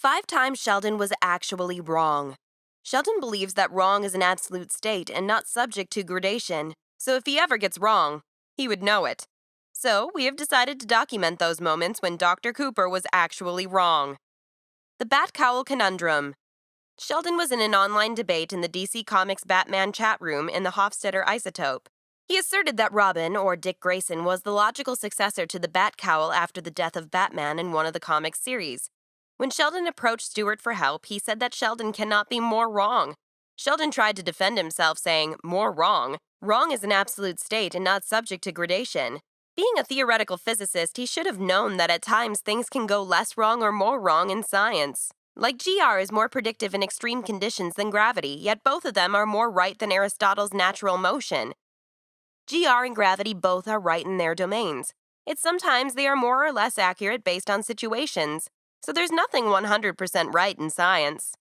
5 times Sheldon was actually wrong. Sheldon believes that wrong is an absolute state and not subject to gradation, so if he ever gets wrong, he would know it. So, we have decided to document those moments when Dr. Cooper was actually wrong. The Bat Cowl Conundrum. Sheldon was in an online debate in the DC Comics Batman chat room in the Hofstadter isotope. He asserted that Robin, or Dick Grayson, was the logical successor to the Bat Cowl after the death of Batman in one of the comics series. When Sheldon approached Stewart for help, he said that Sheldon cannot be more wrong. Sheldon tried to defend himself, saying, "More wrong? Wrong is an absolute state and not subject to gradation." Being a theoretical physicist, he should have known that at times things can go less wrong or more wrong in science. Like GR is more predictive in extreme conditions than gravity, yet both of them are more right than Aristotle's natural motion. GR and gravity both are right in their domains. It's sometimes they are more or less accurate based on situations, so there's nothing 100% right in science.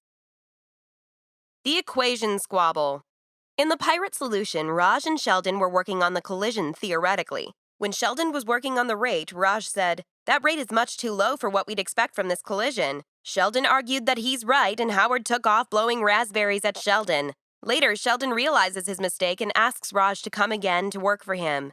The equation squabble. In the pirate solution, Raj and Sheldon were working on the collision theoretically. When Sheldon was working on the rate, Raj said, "That rate is much too low for what we'd expect from this collision." Sheldon argued that he's right, and Howard took off blowing raspberries at Sheldon. Later, Sheldon realizes his mistake and asks Raj to come again to work for him.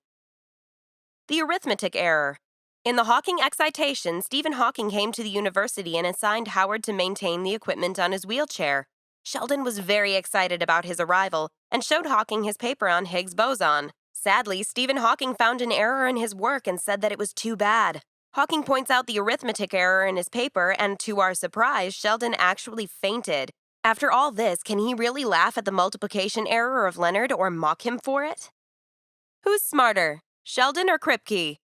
The arithmetic error. In the Hawking excitation, Stephen Hawking came to the university and assigned Howard to maintain the equipment on his wheelchair. Sheldon was very excited about his arrival and showed Hawking his paper on Higgs boson. Sadly, Stephen Hawking found an error in his work and said that it was too bad. Hawking points out the arithmetic error in his paper, and to our surprise, Sheldon actually fainted. After all this, can he really laugh at the multiplication error of Leonard or mock him for it? Who's smarter, Sheldon or Kripke?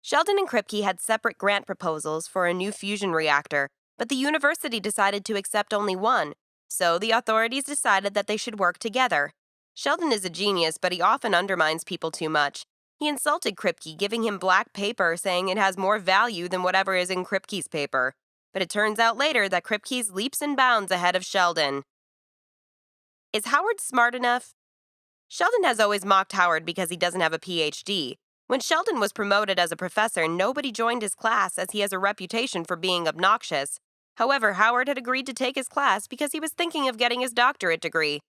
Sheldon and Kripke had separate grant proposals for a new fusion reactor, but the university decided to accept only one, so the authorities decided that they should work together. Sheldon is a genius, but he often undermines people too much. He insulted Kripke, giving him black paper, saying it has more value than whatever is in Kripke's paper. But it turns out later that Kripke's leaps and bounds ahead of Sheldon. Is Howard smart enough? Sheldon has always mocked Howard because he doesn't have a PhD. When Sheldon was promoted as a professor, nobody joined his class as he has a reputation for being obnoxious. However, Howard had agreed to take his class because he was thinking of getting his doctorate degree.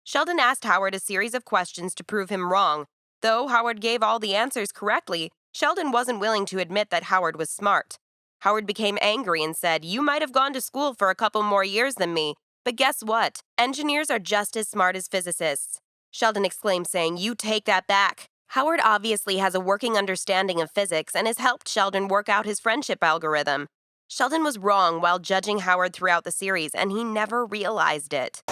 Sheldon asked Howard a series of questions to prove him wrong. Though Howard gave all the answers correctly, Sheldon wasn't willing to admit that Howard was smart. Howard became angry and said, "You might have gone to school for a couple more years than me, but guess what? Engineers are just as smart as physicists." Sheldon exclaimed, saying, "You take that back." Howard obviously has a working understanding of physics and has helped Sheldon work out his friendship algorithm. Sheldon was wrong while judging Howard throughout the series, and he never realized it.